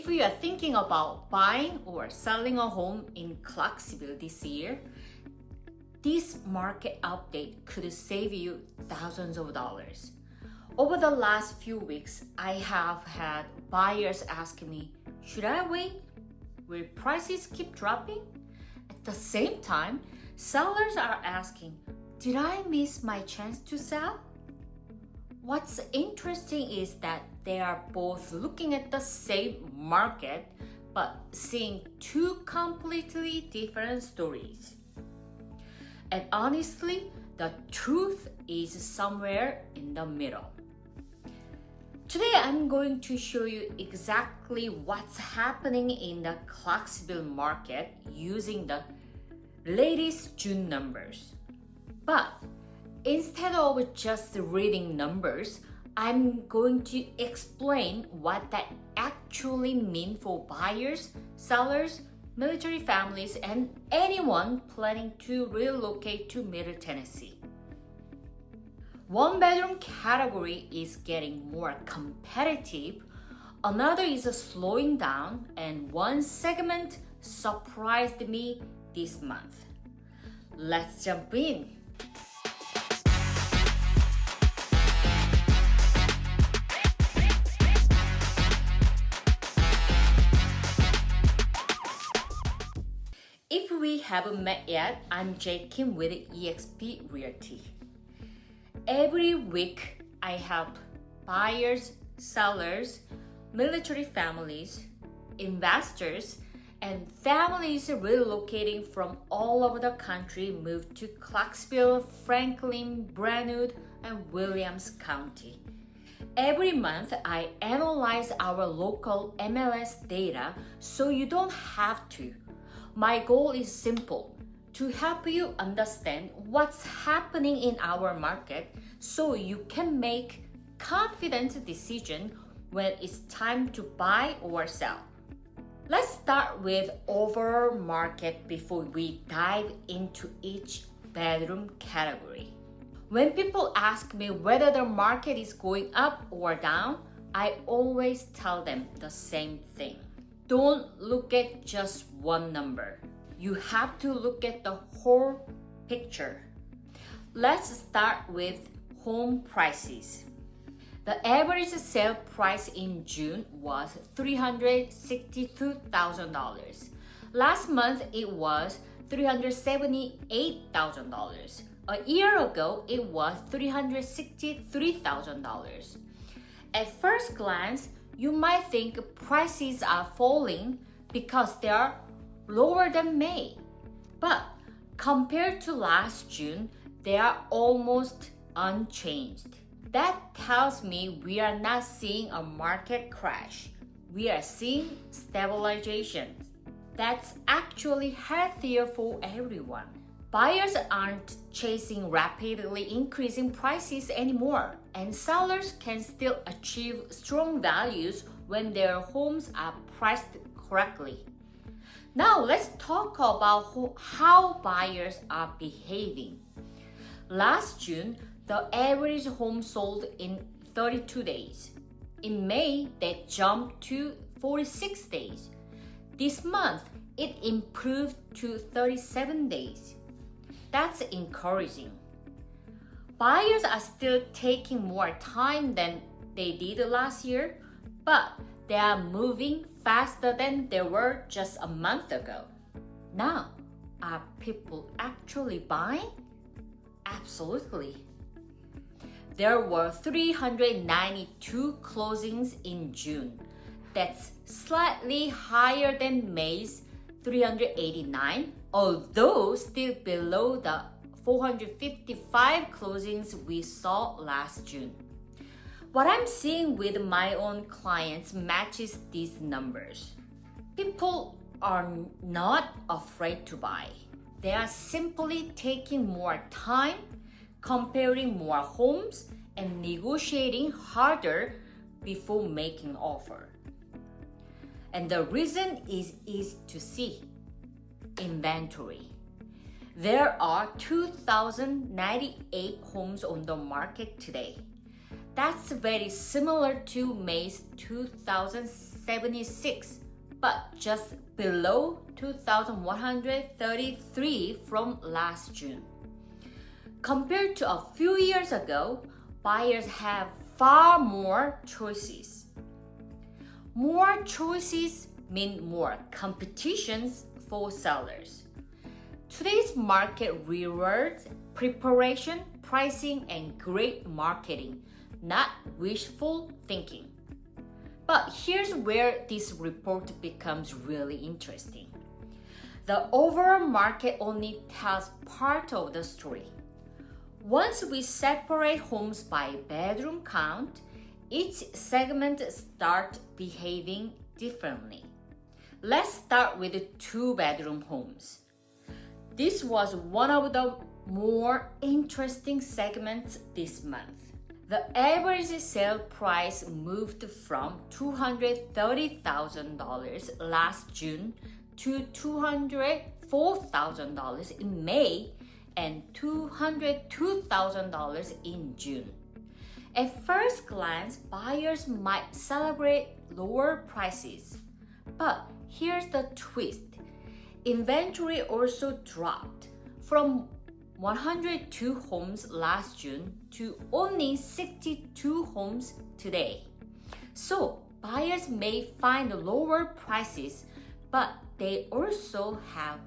If you are thinking about buying or selling a home in Clarksville this year, this market update could save you thousands of dollars. Over the last few weeks, I have had buyers asking me, should I wait? Will prices keep dropping? At the same time, sellers are asking, did I miss my chance to sell? What's interesting is that they are both looking at the same market but seeing two completely different stories. And honestly, the truth is somewhere in the middle. Today, I'm going to show you exactly what's happening in the Clarksville market using the latest June numbers. But instead of just reading numbers, I'm going to explain what that actually means for buyers, sellers, military families, and anyone planning to relocate to Middle Tennessee. One bedroom category is getting more competitive, another is slowing down, and one segment surprised me this month. Let's jump in. If we haven't met yet, I'm Kim with eXp Realty. Every week, I help buyers, sellers, military families, investors, and families relocating from all over the country move to Clarksville, Franklin, Brentwood, and Williams County. Every month, I analyze our local MLS data so you don't have to. My goal is simple, to help you understand what's happening in our market so you can make confident decisions when it's time to buy or sell. Let's start with overall market before we dive into each bedroom category. When people ask me whether the market is going up or down, I always tell them the same thing. Don't look at just one number. You have to look at the whole picture. Let's start with home prices. The average sale price in June was $362,000. Last month it was $378,000. A year ago it was $363,000. At first glance, you might think prices are falling because they are lower than May. But compared to last June, they are almost unchanged. That tells me we are not seeing a market crash. We are seeing stabilization. That's actually healthier for everyone. Buyers aren't chasing rapidly increasing prices anymore, and sellers can still achieve strong values when their homes are priced correctly. Now let's talk about how buyers are behaving. Last June, the average home sold in 32 days. In May, that jumped to 46 days. This month, it improved to 37 days. That's encouraging. Buyers are still taking more time than they did last year, but they are moving faster than they were just a month ago. Now, are people actually buying? Absolutely. There were 392 closings in June. That's slightly higher than May's 389, although still below the 455 closings we saw last June. What I'm seeing with my own clients matches these numbers. People are not afraid to buy. They are simply taking more time, comparing more homes, and negotiating harder before making offer. And the reason is easy to see. Inventory. There are 2,098 homes on the market today. That's very similar to May's 2076, but just below 2,133 from last June. Compared to a few years ago, buyers have far more choices. More choices mean more competitions for sellers. Today's market rewards preparation, pricing, and great marketing, not wishful thinking. But here's where this report becomes really interesting. The overall market only tells part of the story. Once we separate homes by bedroom count, each segment starts behaving differently. Let's start with the two-bedroom homes. This was one of the more interesting segments this month. The average sale price moved from $230,000 last June to $204,000 in May and $202,000 in June. At first glance, buyers might celebrate lower prices. But here's the twist. Inventory also dropped from 102 homes last June to only 62 homes today. So buyers may find lower prices, but they also have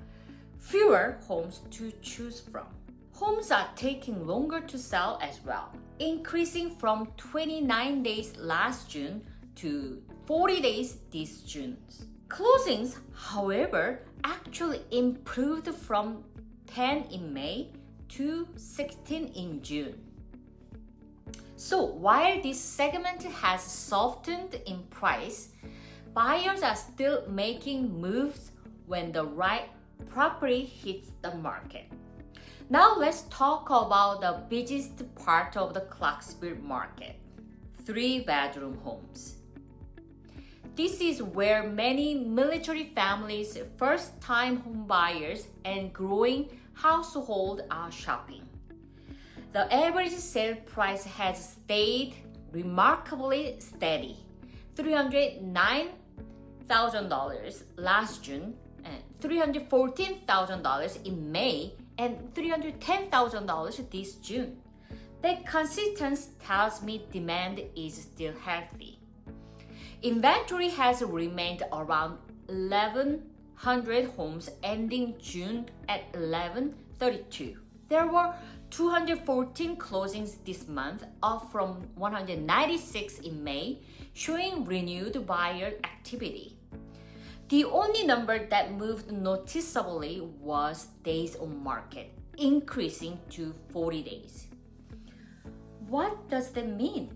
fewer homes to choose from. Homes are taking longer to sell as well, increasing from 29 days last June to 40 days this June. Closings, however, actually improved from 10 in May to 16 in June. So while this segment has softened in price, buyers are still making moves when the right property hits the market. Now let's talk about the busiest part of the Clarksville market, three-bedroom homes. This is where many military families, first-time home buyers, and growing households are shopping. The average sale price has stayed remarkably steady, $309,000 last June, and $314,000 in May, and $310,000 this June. That consistency tells me demand is still healthy. Inventory has remained around 1,100 homes ending June at 1,132. There were 214 closings this month, up from 196 in May, showing renewed buyer activity. The only number that moved noticeably was days on market, increasing to 40 days. What does that mean?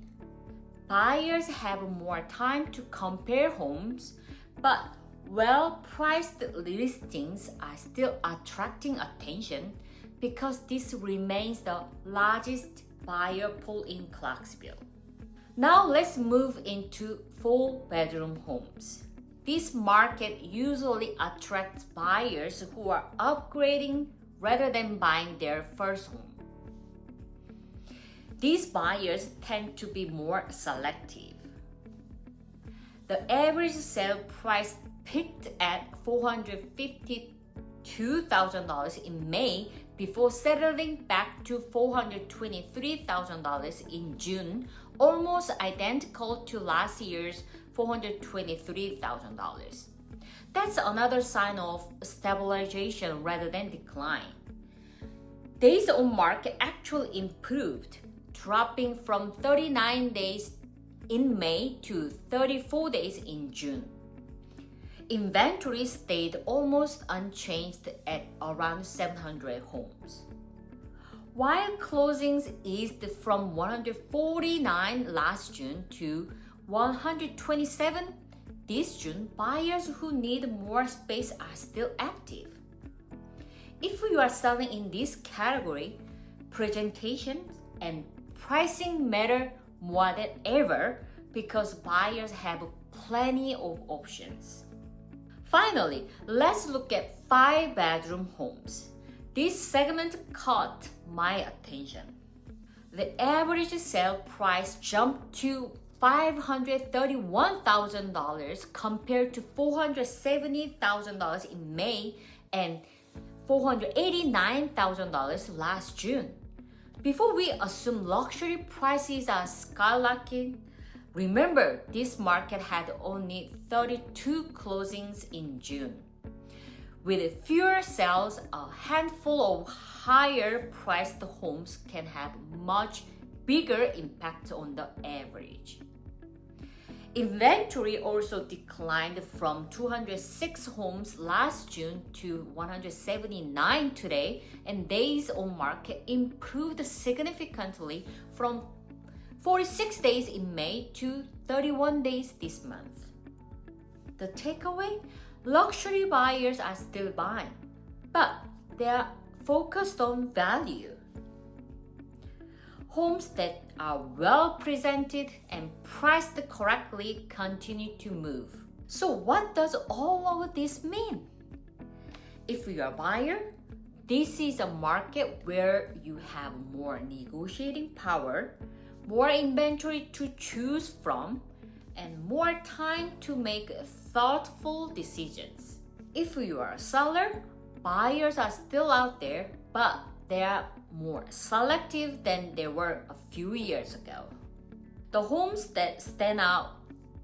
Buyers have more time to compare homes, but well-priced listings are still attracting attention because this remains the largest buyer pool in Clarksville. Now let's move into four-bedroom homes. This market usually attracts buyers who are upgrading rather than buying their first home. These buyers tend to be more selective. The average sale price peaked at $452,000 in May before settling back to $423,000 in June, almost identical to last year's $423,000. That's another sign of stabilization rather than decline. Days on market actually improved, dropping from 39 days in May to 34 days in June. Inventory stayed almost unchanged at around 700 homes. While closings eased from 149 last June to 127 this June, buyers who need more space are still active. If you are selling in this category, presentation and pricing matter more than ever because buyers have plenty of options. Finally, let's look at five-bedroom homes. This segment caught my attention. the average sale price jumped to $531,000 compared to $470,000 in May and $489,000 last June. Before we assume luxury prices are skyrocketing, remember this market had only 32 closings in June. With fewer sales, a handful of higher priced homes can have much bigger impact on the average. Inventory also declined from 206 homes last June to 179 today, and days on market improved significantly from 46 days in May to 31 days this month. The takeaway? Luxury buyers are still buying, but they are focused on value. Homes that are well presented and priced correctly continue to move. So what does all of this mean? If you're a buyer, this is a market where you have more negotiating power, more inventory to choose from, and more time to make thoughtful decisions. If you are a seller, buyers are still out there, but they are more selective than they were a few years ago. The homes that stand out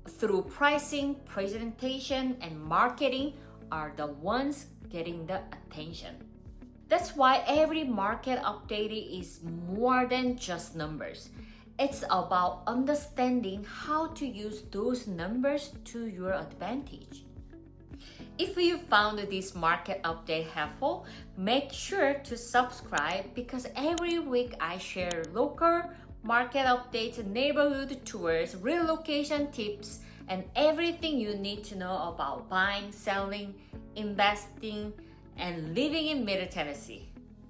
through pricing, presentation, and marketing are the ones getting the attention. That's why every market update is more than just numbers. It's about understanding how to use those numbers to your advantage. If you found this market update helpful, make sure to subscribe because every week I share local market updates, neighborhood tours, relocation tips, and everything you need to know about buying, selling, investing, and living in Middle Tennessee.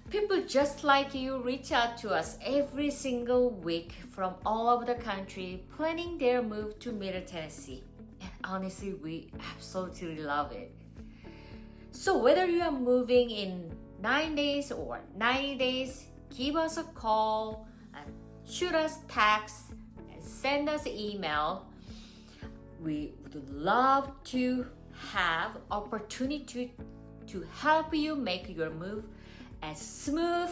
People just like you reach out to us every single week from all over the country planning their move to Middle Tennessee. And honestly, we absolutely love it. So whether you are moving in 9 days or 90 days, give us a call, and shoot us text, and send us email. We would love to have opportunity to help you make your move as smooth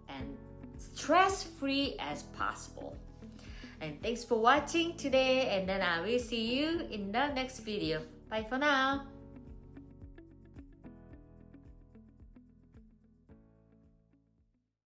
and stress-free as possible. And thanks for watching today, and then I will see you in the next video. Bye for now.